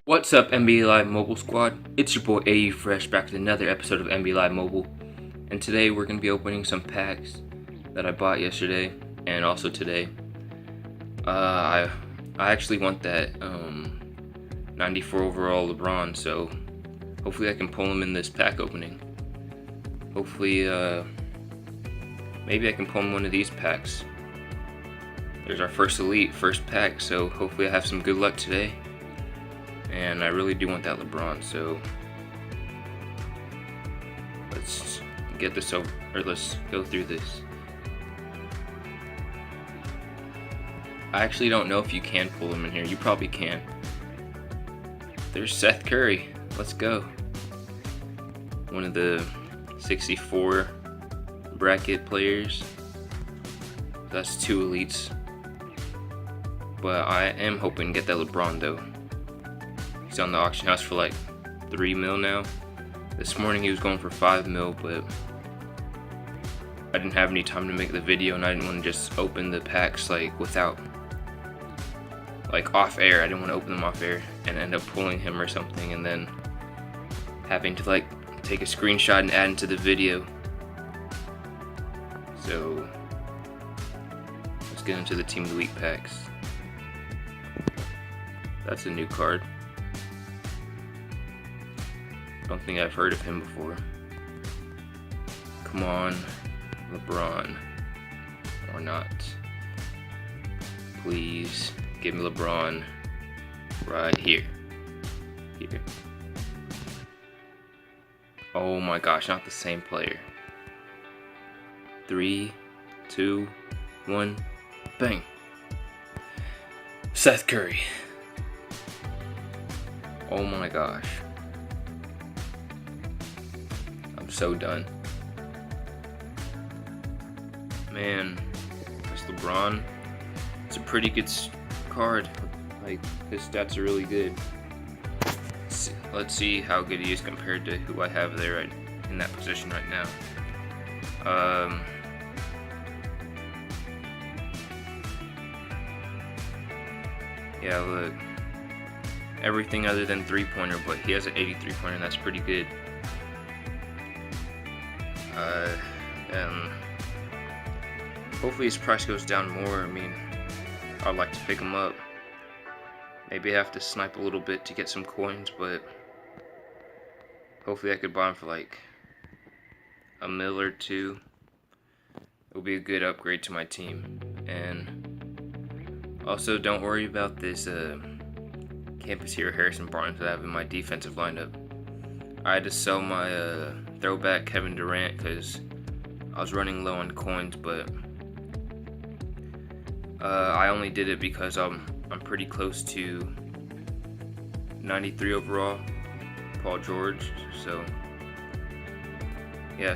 What's up, NBA Live Mobile Squad? It's your boy AU Fresh back with another episode of NBA Live Mobile, and today we're going to be opening some packs that I bought yesterday and also today. I actually want that 94 overall LeBron, so hopefully I can pull him in this pack opening. Hopefully, maybe I can pull him one of these packs. There's our first elite, first pack, so hopefully I have some good luck today. And I really do want that LeBron, so let's get this over, or let's go through this. I actually don't know if you can pull him in here. You probably can. There's Seth Curry. Let's go. One of the 64 bracket players. That's two elites. But I am hoping to get that LeBron though. He's on the auction house for like 3 mil now. This morning he was going for 5 mil, but I didn't have any time to make the video and I didn't want to just open the packs like without, like off air. I didn't want to open them off air and end up pulling him or something and then having to like take a screenshot and add into the video. So let's get into the Team of the Week packs. That's a new card. Don't think I've heard of him before. Come on, LeBron. Or not. Please give me LeBron right here. Here. Oh my gosh, not the same player. 3, 2, 1, bang. Seth Curry. Oh my gosh. So done. Man, this LeBron, it's a pretty good card. Like, his stats are really good. Let's see how good he is compared to who I have there right in that position right now. Yeah, look. Everything other than three-pointer, but he has an 83-pointer, and that's pretty good. Hopefully his price goes down more. I mean, I'd like to pick him up. Maybe I have to snipe a little bit to get some coins, but hopefully I could buy him for like a mil or two. It'll be a good upgrade to my team. And also, don't worry about this Campus Hero Harrison Barnes that I have in my defensive lineup. I had to sell my throwback Kevin Durant because I was running low on coins, but I only did it because I'm pretty close to 93 overall, Paul George. So yeah,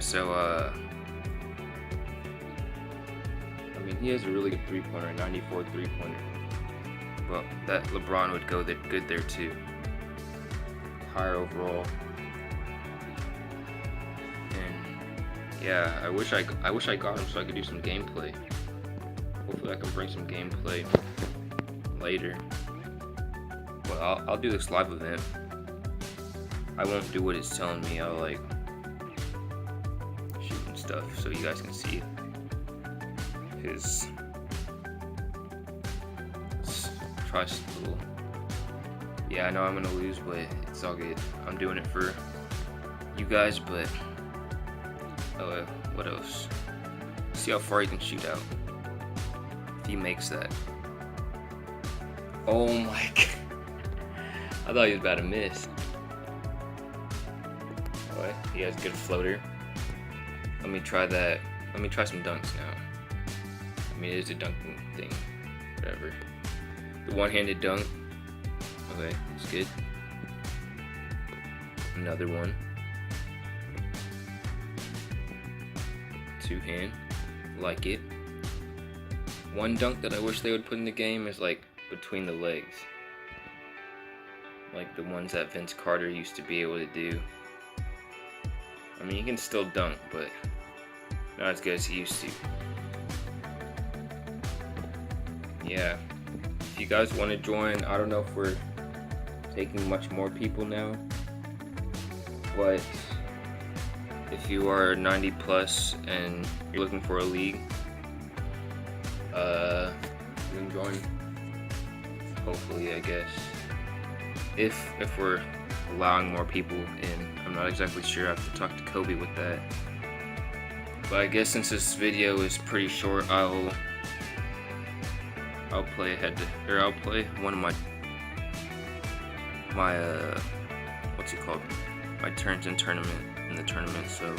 I mean, he has a really good three-pointer, 94 three-pointer. Well, that LeBron would go good there too. Higher overall. Yeah, I wish I got him so I could do some gameplay. Hopefully I can bring some gameplay later. Well, I'll do this live event. I won't do what it's telling me. I'll like shoot and stuff so you guys can see his. Let's try some little. Yeah, I know I'm gonna lose, but it's all good. I'm doing it for you guys, but. Oh, what else? See how far he can shoot out. If he makes that. Oh my god. I thought he was about to miss. What? He has a good floater. Let me try that. Let me try some dunks now. I mean, it is a dunking thing. Whatever. The one-handed dunk. Okay, it's good. Another one. Two-hand, like it. One dunk that I wish they would put in the game is like between the legs, like the ones that Vince Carter used to be able to do. I mean, he can still dunk, but not as good as he used to. Yeah. If you guys want to join, I don't know if we're taking much more people now, but if you are 90 plus and you're looking for a league, you can join. Hopefully, I guess. If we're allowing more people in, I'm not exactly sure. I have to talk to Kobe with that. But I guess since this video is pretty short, I'll play I'll play one of my what's it called? My turns in the tournament. So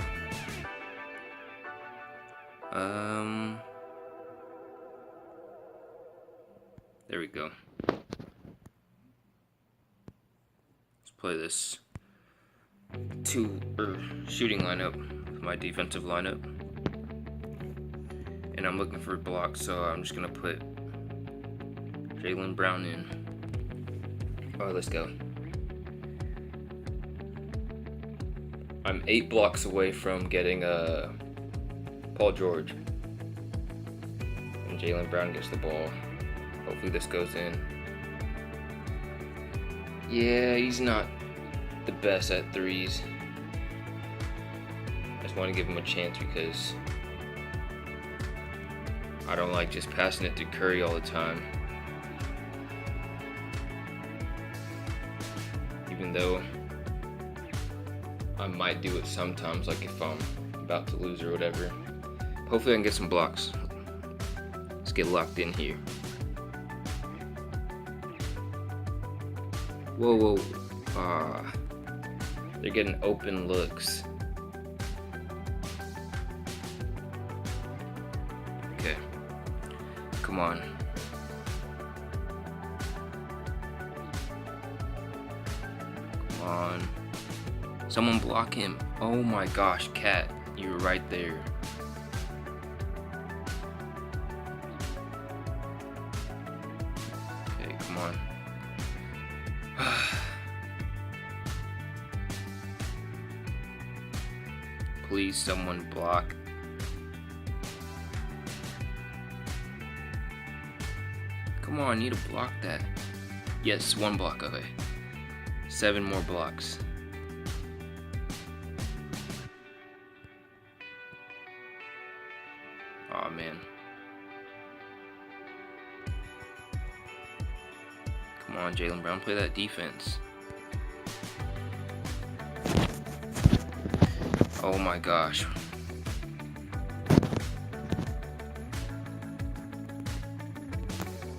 there we go. Let's play this shooting lineup with my defensive lineup, and I'm looking for blocks, so I'm just gonna put Jaylen Brown in. Alright, let's go. I'm 8 blocks away from getting Paul George, and Jaylen Brown gets the ball. Hopefully this goes in. Yeah, he's not the best at threes. I just want to give him a chance because I don't like just passing it to Curry all the time. Even though I might do it sometimes, like if I'm about to lose or whatever. Hopefully I can get some blocks. Let's get locked in here. Whoa. They're getting open looks. Okay. Come on. Come on. Someone block him. Oh my gosh, Cat. You were right there. Okay, come on. Please, someone block. Come on, I need to block that. Yes, 1 block. Okay. 7 more blocks. Aw, man. Come on, Jaylen Brown, play that defense. Oh my gosh.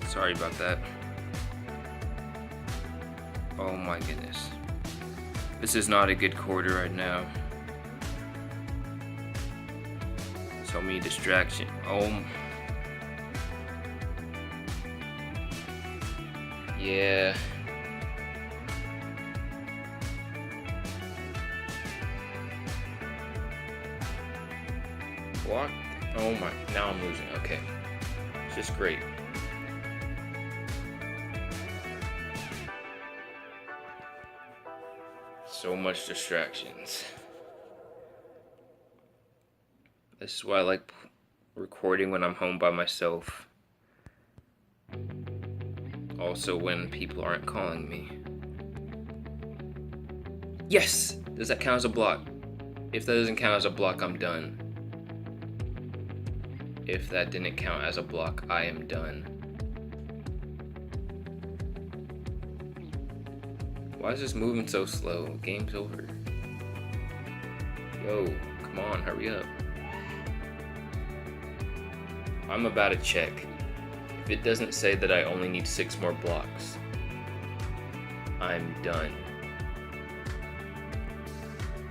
Sorry about that. Oh my goodness. This is not a good quarter right now. So many distractions. Oh. Yeah. Block. Oh my. Now I'm losing. Okay. It's just great. So much distractions. This is why I like recording when I'm home by myself. Also when people aren't calling me. Yes! Does that count as a block? If that doesn't count as a block, I'm done. If that didn't count as a block, I am done. Why is this moving so slow? Game's over. Yo, come on, hurry up. I'm about to check. If it doesn't say that I only need 6 more blocks, I'm done.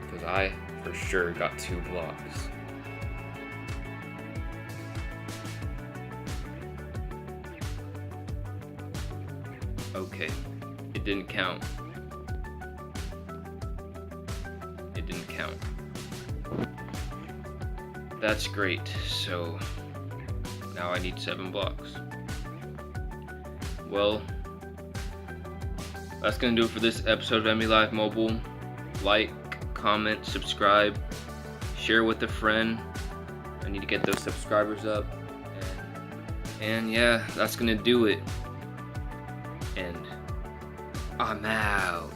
Because I, for sure, got 2 blocks. Okay, it didn't count. It didn't count. That's great, so now I need 7 blocks. Well, that's gonna do it for this episode of ME Live Mobile. Like, comment, subscribe, share with a friend. I need to get those subscribers up. And yeah, that's gonna do it. And I'm out.